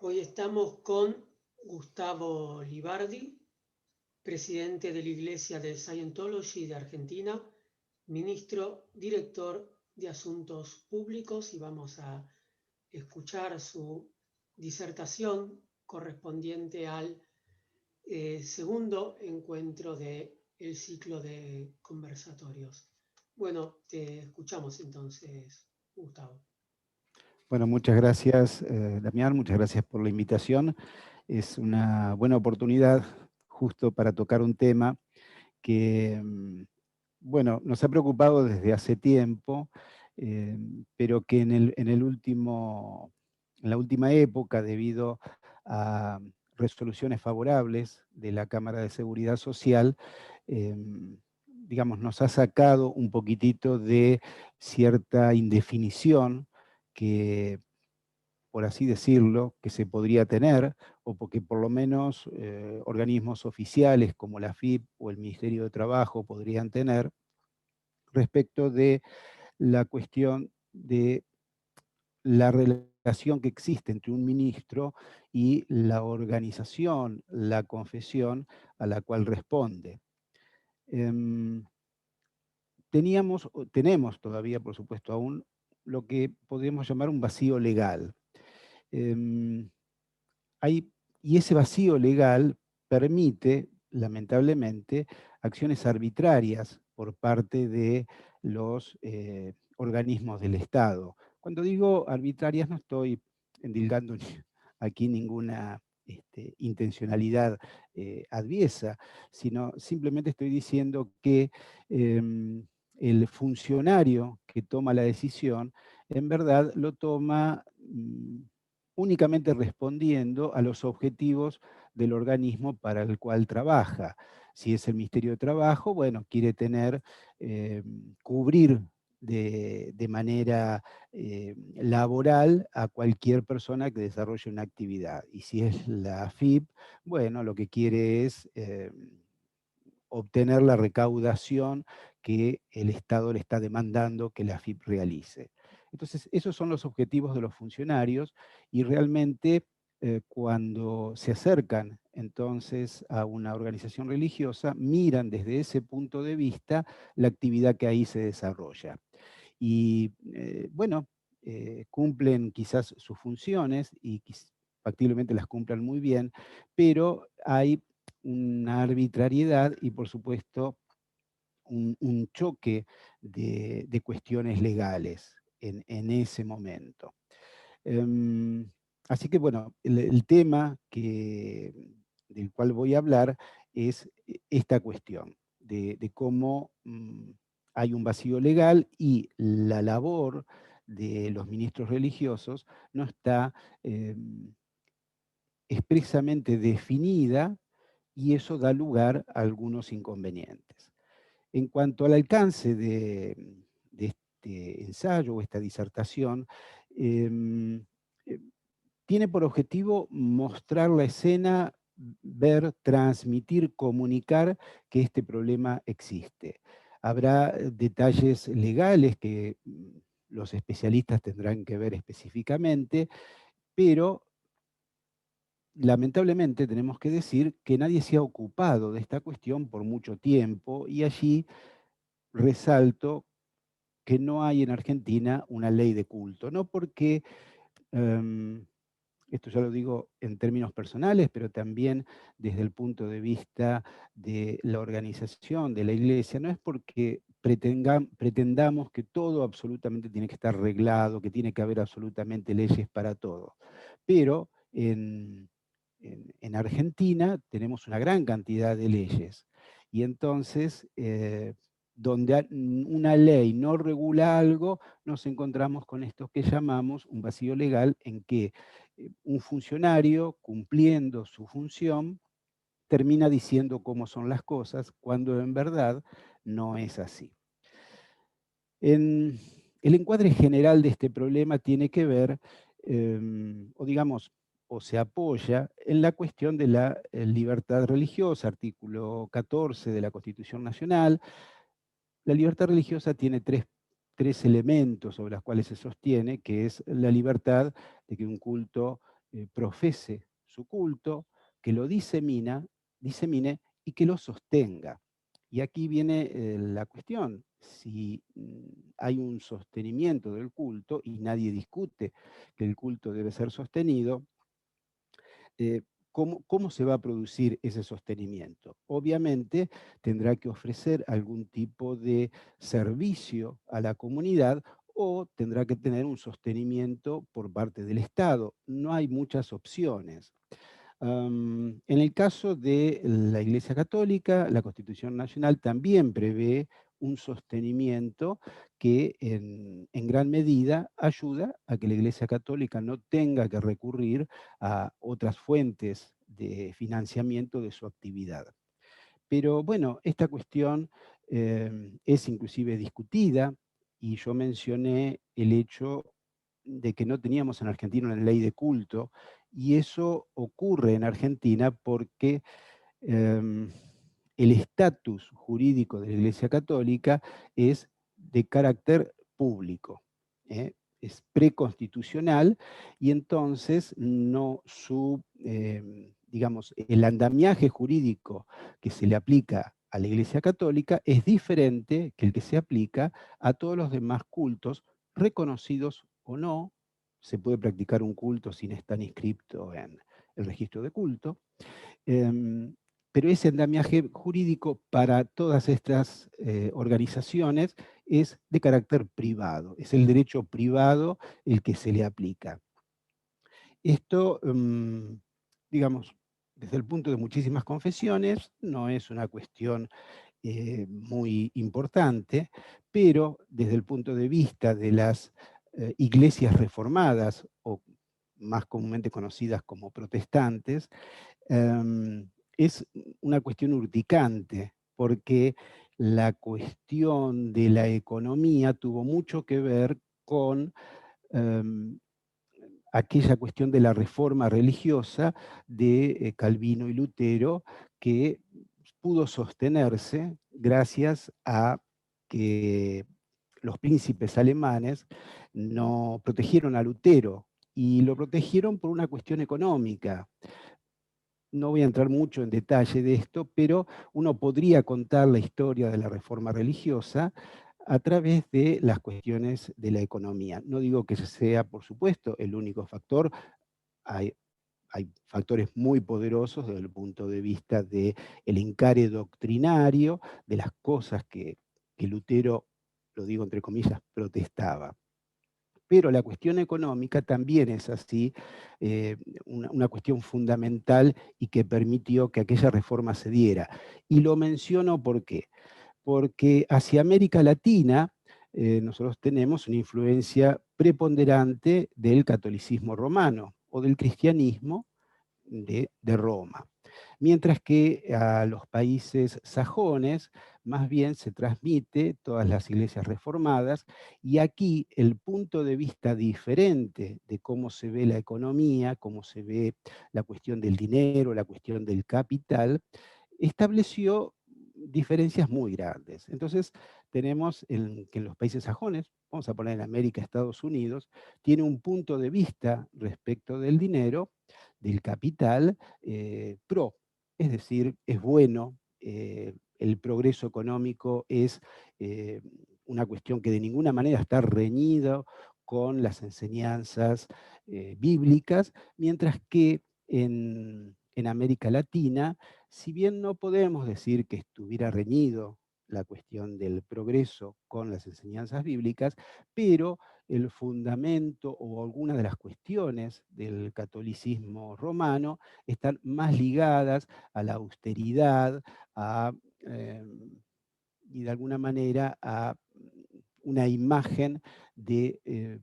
Hoy estamos con Gustavo Libardi, presidente de la Iglesia de Scientology de Argentina, ministro director de Asuntos Públicos, y vamos a escuchar su disertación correspondiente al segundo encuentro del ciclo de conversatorios. Bueno, te escuchamos entonces, Gustavo. Bueno, muchas gracias, Damián, muchas gracias por la invitación. Es una buena oportunidad justo para tocar un tema que, bueno, nos ha preocupado desde hace tiempo, pero que en la última época, debido a resoluciones favorables de la Cámara de Seguridad Social, digamos, nos ha sacado un poquitito de cierta indefinición que, por así decirlo, que se podría tener, o porque por lo menos organismos oficiales como la AFIP o el Ministerio de Trabajo podrían tener, respecto de la cuestión de la relación que existe entre un ministro y la organización, la confesión a la cual responde. Tenemos todavía, por supuesto, aún lo que podríamos llamar un vacío legal. Em, y ese vacío legal permite, lamentablemente, acciones arbitrarias por parte de los organismos del Estado. Cuando digo arbitrarias no estoy endilgando aquí ninguna intencionalidad adviesa, sino simplemente estoy diciendo que el funcionario que toma la decisión, en verdad lo toma únicamente respondiendo a los objetivos del organismo para el cual trabaja. Si es el Ministerio de Trabajo, bueno, quiere cubrir de manera laboral a cualquier persona que desarrolle una actividad. Y si es la AFIP, bueno, lo que quiere es obtener la recaudación que el Estado le está demandando que la AFIP realice. Entonces, esos son los objetivos de los funcionarios y realmente cuando se acercan entonces a una organización religiosa, miran desde ese punto de vista la actividad que ahí se desarrolla. Y bueno, cumplen quizás sus funciones y factiblemente las cumplan muy bien, pero hay una arbitrariedad y por supuesto un choque de cuestiones legales en ese momento. Em, Así que bueno, el tema del cual voy a hablar es esta cuestión de cómo hay un vacío legal y la labor de los ministros religiosos no está expresamente definida y eso da lugar a algunos inconvenientes. En cuanto al alcance de este ensayo o esta disertación, em, eh, tiene por objetivo mostrar la escena, ver, transmitir, comunicar que este problema existe. Habrá detalles legales que los especialistas tendrán que ver específicamente, pero lamentablemente tenemos que decir que nadie se ha ocupado de esta cuestión por mucho tiempo y allí resalto que no hay en Argentina una ley de culto, no porque, esto ya lo digo en términos personales, pero también desde el punto de vista de la organización de la Iglesia, no es porque pretendamos que todo absolutamente tiene que estar reglado, que tiene que haber absolutamente leyes para todo, pero en Argentina tenemos una gran cantidad de leyes y entonces donde una ley no regula algo, nos encontramos con esto que llamamos un vacío legal en que un funcionario cumpliendo su función termina diciendo cómo son las cosas cuando en verdad no es así. El encuadre general de este problema tiene que ver, o digamos, o se apoya en la cuestión de la libertad religiosa, artículo 14 de la Constitución Nacional. La libertad religiosa tiene tres elementos sobre los cuales se sostiene, que es la libertad de que un culto profese su culto, que lo disemine y que lo sostenga. Y aquí viene la cuestión, si hay un sostenimiento del culto y nadie discute que el culto debe ser sostenido, ¿cómo se va a producir ese sostenimiento? Obviamente tendrá que ofrecer algún tipo de servicio a la comunidad o tendrá que tener un sostenimiento por parte del Estado. No hay muchas opciones. En el caso de la Iglesia Católica, la Constitución Nacional también prevé un sostenimiento que en gran medida ayuda a que la Iglesia Católica no tenga que recurrir a otras fuentes de financiamiento de su actividad. Pero bueno, esta cuestión es inclusive discutida y yo mencioné el hecho de que no teníamos en Argentina una ley de culto y eso ocurre en Argentina porque em, el estatus jurídico de la Iglesia Católica es de carácter público, ¿eh? Es preconstitucional y entonces no digamos, el andamiaje jurídico que se le aplica a la Iglesia Católica es diferente que el que se aplica a todos los demás cultos, reconocidos o no. Se puede practicar un culto sin estar inscrito en el registro de culto. Em, pero ese andamiaje jurídico para todas estas organizaciones es de carácter privado, es el derecho privado el que se le aplica. Esto, digamos, desde el punto de muchísimas confesiones, no es una cuestión muy importante, pero desde el punto de vista de las iglesias reformadas, o más comúnmente conocidas como protestantes, es una cuestión urticante, porque la cuestión de la economía tuvo mucho que ver con em, aquella cuestión de la reforma religiosa de Calvino y Lutero, que pudo sostenerse gracias a que los príncipes alemanes no protegieron a Lutero, y lo protegieron por una cuestión económica. No voy a entrar mucho en detalle de esto, pero uno podría contar la historia de la reforma religiosa a través de las cuestiones de la economía. No digo que ese sea, por supuesto, el único factor. Hay factores muy poderosos desde el punto de vista del encare doctrinario, de las cosas que Lutero, lo digo entre comillas, protestaba. Pero la cuestión económica también es así, una cuestión fundamental y que permitió que aquella reforma se diera. Y lo menciono ¿por qué? Porque hacia América Latina nosotros tenemos una influencia preponderante del catolicismo romano o del cristianismo de Roma. Mientras que a los países sajones más bien se transmite todas las iglesias reformadas, y aquí el punto de vista diferente de cómo se ve la economía, cómo se ve la cuestión del dinero, la cuestión del capital, estableció diferencias muy grandes. Entonces tenemos que en los países sajones, vamos a poner en América, Estados Unidos, tiene un punto de vista respecto del dinero, del capital, pro. Es decir, es bueno, el progreso económico es una cuestión que de ninguna manera está reñido con las enseñanzas bíblicas, mientras que en América Latina, si bien no podemos decir que estuviera reñido la cuestión del progreso con las enseñanzas bíblicas, pero el fundamento o algunas de las cuestiones del catolicismo romano están más ligadas a la austeridad, a, eh, y de alguna manera a una imagen de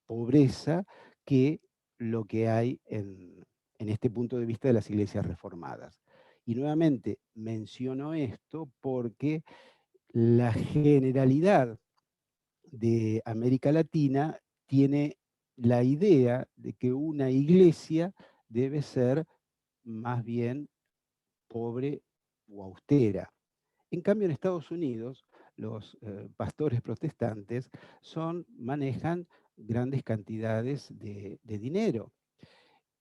pobreza que lo que hay en este punto de vista de las iglesias reformadas. Y nuevamente menciono esto porque la generalidad de América Latina tiene la idea de que una iglesia debe ser más bien pobre o austera. En cambio, en Estados Unidos, los pastores protestantes manejan grandes cantidades de dinero.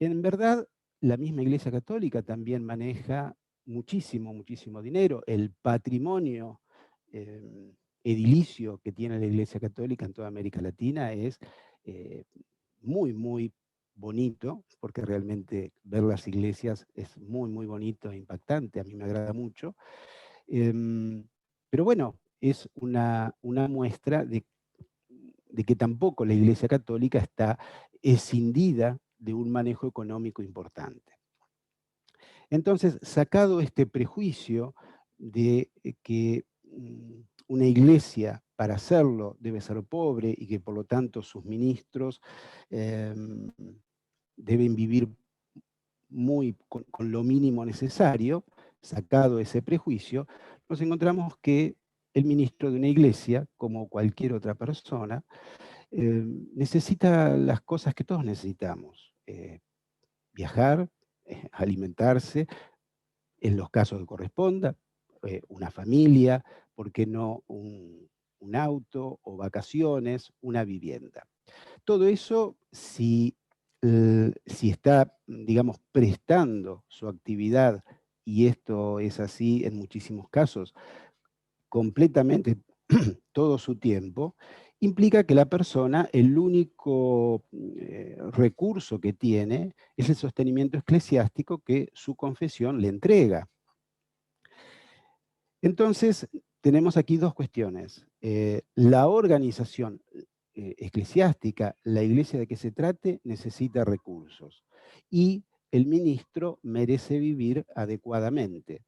En verdad, la misma Iglesia Católica también maneja muchísimo, muchísimo dinero. El patrimonio edilicio que tiene la Iglesia Católica en toda América Latina es eh, muy, muy bonito, porque realmente ver las iglesias es muy, muy bonito e impactante, a mí me agrada mucho. Pero bueno, es una muestra de que tampoco la Iglesia Católica está escindida de un manejo económico importante. Entonces, sacado este prejuicio de que una iglesia para hacerlo debe ser pobre y que por lo tanto sus ministros deben vivir con lo mínimo necesario, sacado ese prejuicio, nos encontramos que el ministro de una iglesia, como cualquier otra persona, necesita las cosas que todos necesitamos. Viajar, alimentarse, en los casos que corresponda, una familia, ¿por qué no un auto o vacaciones, una vivienda? Todo eso, si está, digamos, prestando su actividad, y esto es así en muchísimos casos, completamente todo su tiempo, implica que la persona, el único recurso que tiene es el sostenimiento eclesiástico que su confesión le entrega. Entonces, tenemos aquí dos cuestiones. La organización eclesiástica, la iglesia de que se trate, necesita recursos. Y el ministro merece vivir adecuadamente.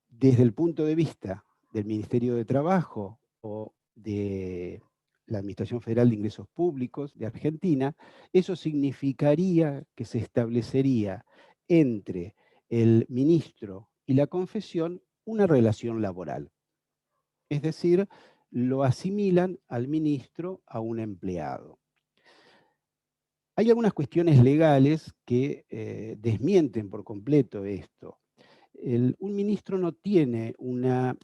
Desde el punto de vista del Ministerio de Trabajo o de la Administración Federal de Ingresos Públicos de Argentina, eso significaría que se establecería entre el ministro y la confesión una relación laboral. Es decir, lo asimilan al ministro a un empleado. Hay algunas cuestiones legales que desmienten por completo esto. Un ministro no tiene una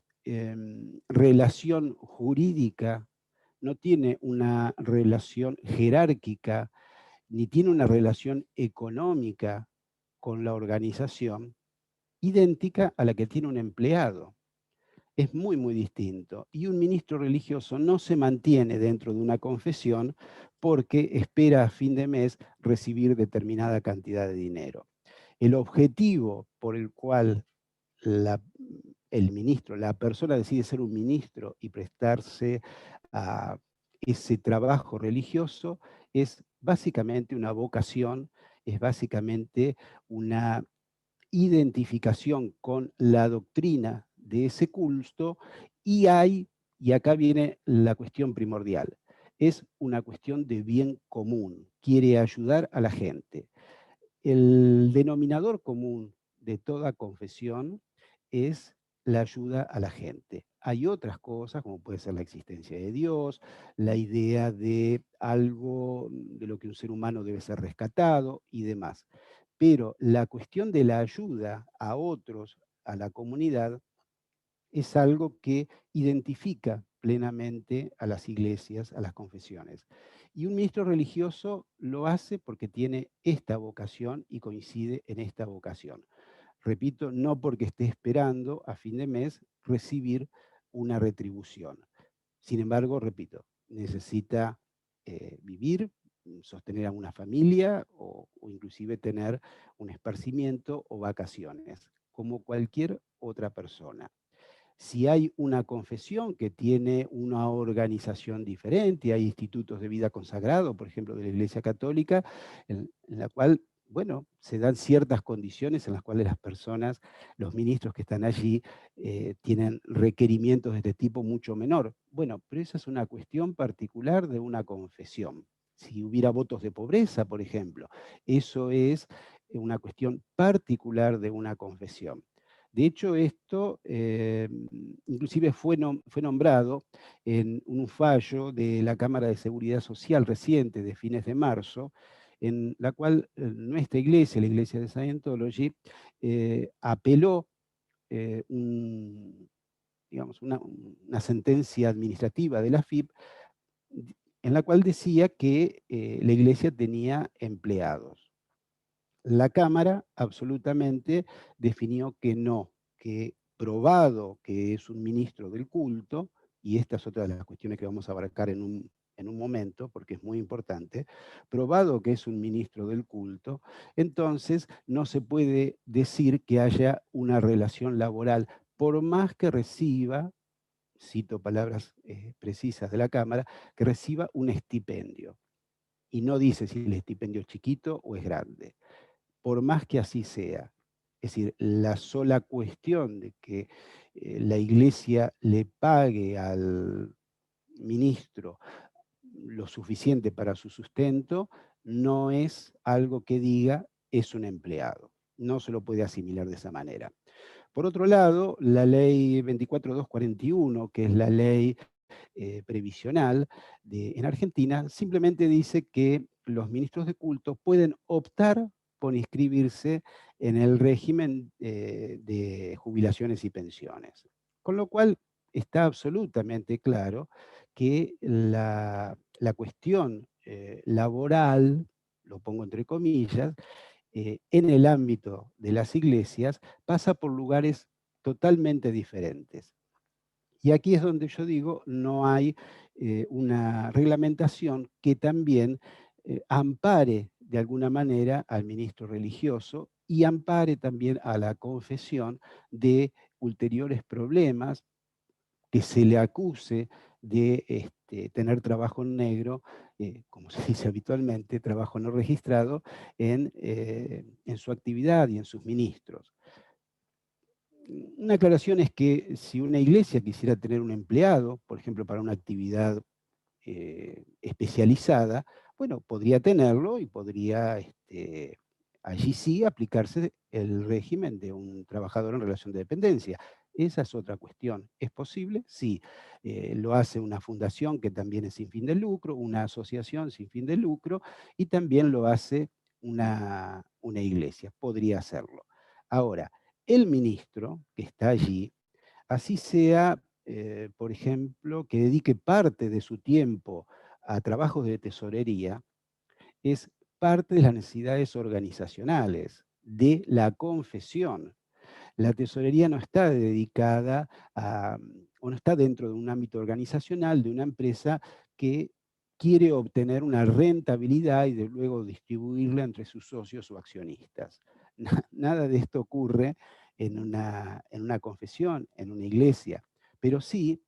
relación jurídica, no tiene una relación jerárquica, ni tiene una relación económica con la organización idéntica a la que tiene un empleado. Es muy, muy distinto. Y un ministro religioso no se mantiene dentro de una confesión porque espera a fin de mes recibir determinada cantidad de dinero. El objetivo por el cual el ministro, la persona decide ser un ministro y prestarse a ese trabajo religioso es básicamente una vocación, es básicamente una identificación con la doctrina de ese culto y y acá viene la cuestión primordial, es una cuestión de bien común, quiere ayudar a la gente. El denominador común de toda confesión es la ayuda a la gente. Hay otras cosas, como puede ser la existencia de Dios, la idea de algo de lo que un ser humano debe ser rescatado y demás. Pero la cuestión de la ayuda a otros, a la comunidad, es algo que identifica plenamente a las iglesias, a las confesiones. Y un ministro religioso lo hace porque tiene esta vocación y coincide en esta vocación. Repito, no porque esté esperando a fin de mes recibir una retribución. Sin embargo, repito, necesita vivir, sostener a una familia o inclusive tener un esparcimiento o vacaciones, como cualquier otra persona. Si hay una confesión que tiene una organización diferente, hay institutos de vida consagrado, por ejemplo, de la Iglesia Católica, en la cual, bueno, se dan ciertas condiciones en las cuales las personas, los ministros que están allí, tienen requerimientos de este tipo mucho menor. Bueno, pero esa es una cuestión particular de una confesión. Si hubiera votos de pobreza, por ejemplo, eso es una cuestión particular de una confesión. De hecho, esto inclusive fue nombrado en un fallo de la Cámara de Seguridad Social reciente, de fines de marzo, en la cual nuestra iglesia, la iglesia de Scientology, apeló digamos, una sentencia administrativa de la FIP en la cual decía que la iglesia tenía empleados. La Cámara absolutamente definió que no, que probado que es un ministro del culto, y esta es otra de las cuestiones que vamos a abarcar en un momento, porque es muy importante, probado que es un ministro del culto, entonces no se puede decir que haya una relación laboral, por más que reciba, cito palabras precisas de la Cámara, que reciba un estipendio. Y no dice si el estipendio es chiquito o es grande, por más que así sea. Es decir, la sola cuestión de que la iglesia le pague al ministro lo suficiente para su sustento, no es algo que diga es un empleado. No se lo puede asimilar de esa manera. Por otro lado, la ley 24241, que es la ley previsional en Argentina, simplemente dice que los ministros de culto pueden optar por inscribirse en el régimen de jubilaciones y pensiones. Con lo cual está absolutamente claro que la cuestión laboral, lo pongo entre comillas, en el ámbito de las iglesias pasa por lugares totalmente diferentes. Y aquí es donde yo digo, no hay una reglamentación que también ampare de alguna manera al ministro religioso y ampare también a la confesión de ulteriores problemas, que se le acuse de tener trabajo en negro, como se dice habitualmente, trabajo no registrado, en su actividad y en sus ministros. Una aclaración es que si una iglesia quisiera tener un empleado, por ejemplo, para una actividad especializada, bueno, podría tenerlo y podría allí sí aplicarse el régimen de un trabajador en relación de dependencia. Esa es otra cuestión. ¿Es posible? Sí. Lo hace una fundación que también es sin fin de lucro, una asociación sin fin de lucro, y también lo hace una iglesia. Podría hacerlo. Ahora, el ministro que está allí, así sea, por ejemplo, que dedique parte de su tiempo a trabajos de tesorería, es parte de las necesidades organizacionales de la confesión. La tesorería no está dedicada o no está dentro de un ámbito organizacional de una empresa que quiere obtener una rentabilidad y de luego distribuirla entre sus socios o accionistas. Nada de esto ocurre en una confesión, en una iglesia, pero sí,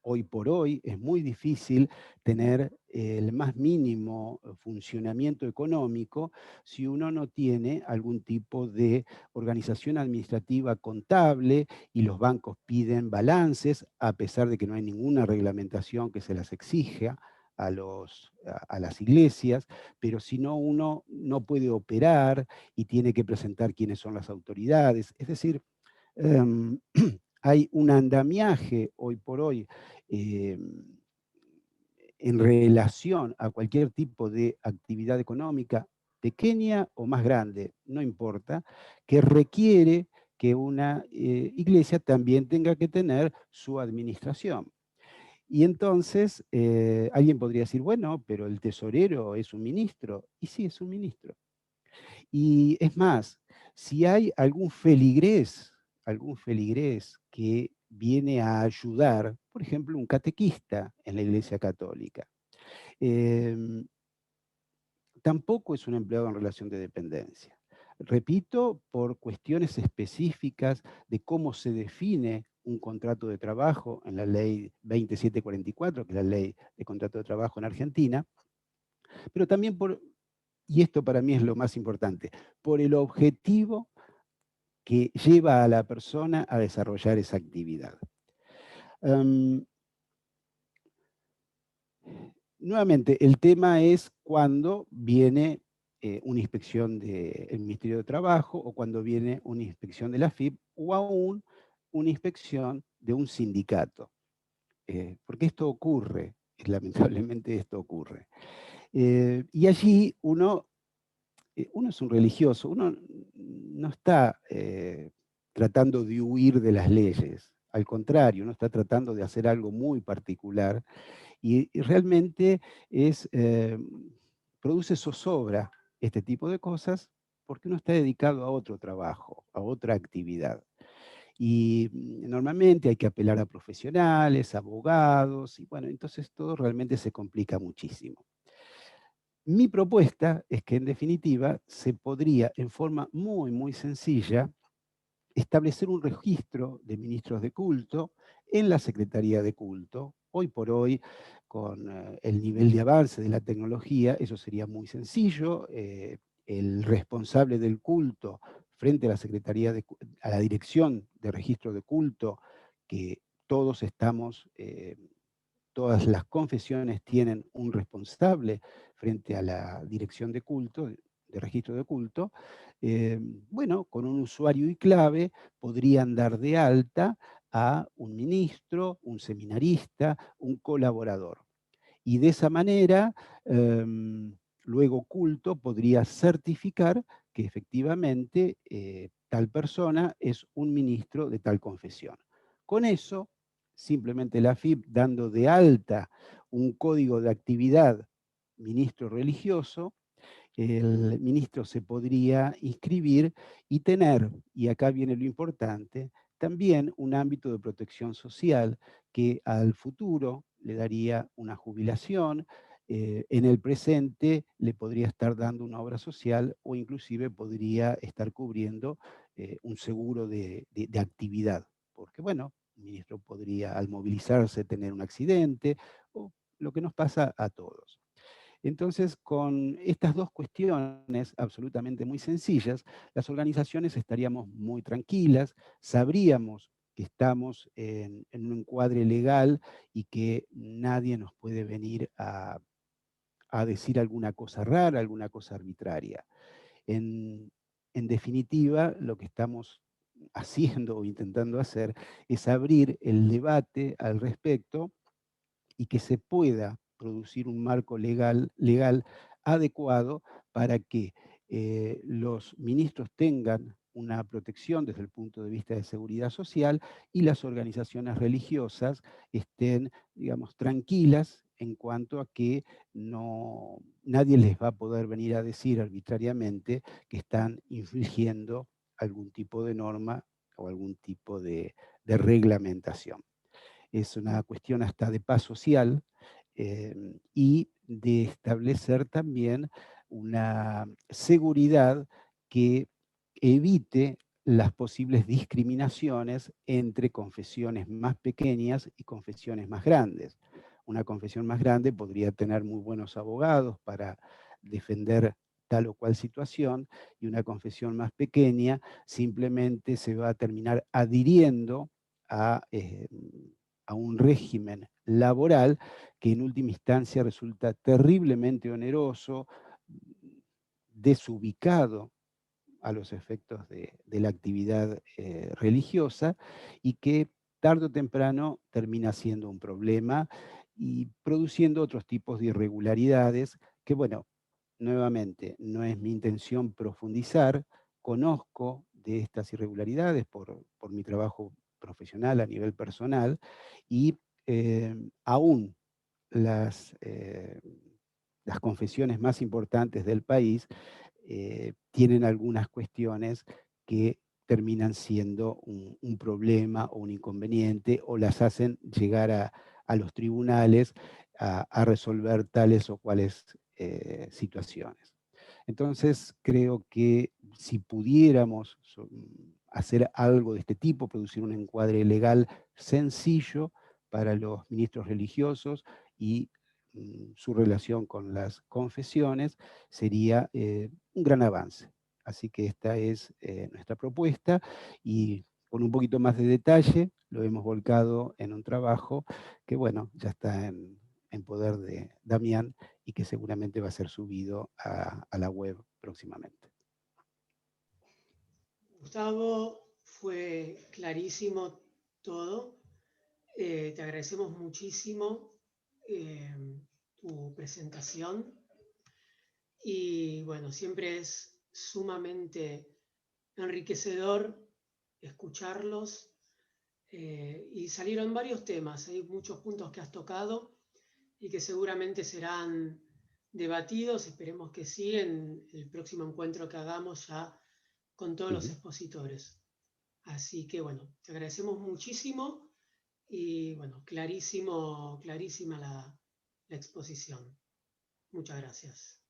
hoy por hoy es muy difícil tener el más mínimo funcionamiento económico si uno no tiene algún tipo de organización administrativa contable y los bancos piden balances, a pesar de que no hay ninguna reglamentación que se las exija a las iglesias, pero si no, uno no puede operar y tiene que presentar quiénes son las autoridades. Es decir, em, hay un andamiaje hoy por hoy eh, en relación a cualquier tipo de actividad económica, pequeña o más grande, no importa, que requiere que una iglesia también tenga que tener su administración. Y entonces alguien podría decir, bueno, pero el tesorero es un ministro. Y sí, es un ministro. Y es más, si hay algún feligrés que viene a ayudar, por ejemplo, un catequista en la Iglesia Católica, em, tampoco es un empleado en relación de dependencia. Repito, por cuestiones específicas de cómo se define un contrato de trabajo en la ley 2744, que es la ley de contrato de trabajo en Argentina, pero también y esto para mí es lo más importante, por el objetivo que lleva a la persona a desarrollar esa actividad. Nuevamente, el tema es cuando viene una inspección del Ministerio de Trabajo o cuando viene una inspección de la AFIP o aún una inspección de un sindicato. Porque esto ocurre, lamentablemente esto ocurre. Y allí uno es un religioso, uno no está tratando de huir de las leyes, al contrario, uno está tratando de hacer algo muy particular Y realmente produce zozobra este tipo de cosas porque uno está dedicado a otro trabajo, a otra actividad. Y normalmente hay que apelar a profesionales, abogados, y bueno, entonces todo realmente se complica muchísimo. Mi propuesta es que en definitiva se podría en forma muy sencilla establecer un registro de ministros de culto en la Secretaría de Culto. Hoy por hoy, con el nivel de avance de la tecnología, eso sería muy sencillo. El responsable del culto frente a la Secretaría a la Dirección de Registro de Culto, que todos estamos, todas las confesiones tienen un responsable frente a la Dirección de Culto, de Registro de Culto, bueno, con un usuario y clave podrían dar de alta a un ministro, un seminarista, un colaborador. Y de esa manera, luego Culto podría certificar que efectivamente tal persona es un ministro de tal confesión. Con eso, simplemente la AFIP dando de alta un código de actividad ministro religioso, el ministro se podría inscribir y tener, y acá viene lo importante, también un ámbito de protección social que al futuro le daría una jubilación, en el presente le podría estar dando una obra social o inclusive podría estar cubriendo un seguro de actividad, porque bueno, el ministro podría al movilizarse tener un accidente o lo que nos pasa a todos. Entonces, con estas dos cuestiones absolutamente muy sencillas, las organizaciones estaríamos muy tranquilas, sabríamos que estamos en un encuadre legal y que nadie nos puede venir a decir alguna cosa rara, alguna cosa arbitraria. En, en definitiva, lo que estamos haciendo o intentando hacer es abrir el debate al respecto y que se pueda producir un marco legal adecuado para que los ministros tengan una protección desde el punto de vista de seguridad social y las organizaciones religiosas estén, digamos, tranquilas en cuanto a que nadie les va a poder venir a decir arbitrariamente que están infringiendo algún tipo de norma o algún tipo de reglamentación. Es una cuestión hasta de paz social y de establecer también una seguridad que evite las posibles discriminaciones entre confesiones más pequeñas y confesiones más grandes. Una confesión más grande podría tener muy buenos abogados para defender tal o cual situación, y una confesión más pequeña simplemente se va a terminar adhiriendo a un régimen laboral que en última instancia resulta terriblemente oneroso, desubicado a los efectos de la actividad religiosa y que tarde o temprano termina siendo un problema y produciendo otros tipos de irregularidades que, bueno, nuevamente, no es mi intención profundizar, conozco de estas irregularidades por mi trabajo profesional a nivel personal y aún las confesiones más importantes del país tienen algunas cuestiones que terminan siendo un problema o un inconveniente o las hacen llegar a los tribunales a resolver tales o cuales situaciones. Entonces, creo que si pudiéramos hacer algo de este tipo, producir un encuadre legal sencillo para los ministros religiosos y su relación con las confesiones, sería un gran avance. Así que esta es nuestra propuesta y con un poquito más de detalle lo hemos volcado en un trabajo que, bueno, ya está en poder de Damián y que seguramente va a ser subido a la web próximamente. Gustavo, fue clarísimo todo. Te agradecemos muchísimo tu presentación y bueno, siempre es sumamente enriquecedor escucharlos y salieron varios temas, hay muchos puntos que has tocado y que seguramente serán debatidos, esperemos que sí, en el próximo encuentro que hagamos ya con todos los expositores. Así que bueno, te agradecemos muchísimo y bueno, clarísima la exposición. Muchas gracias.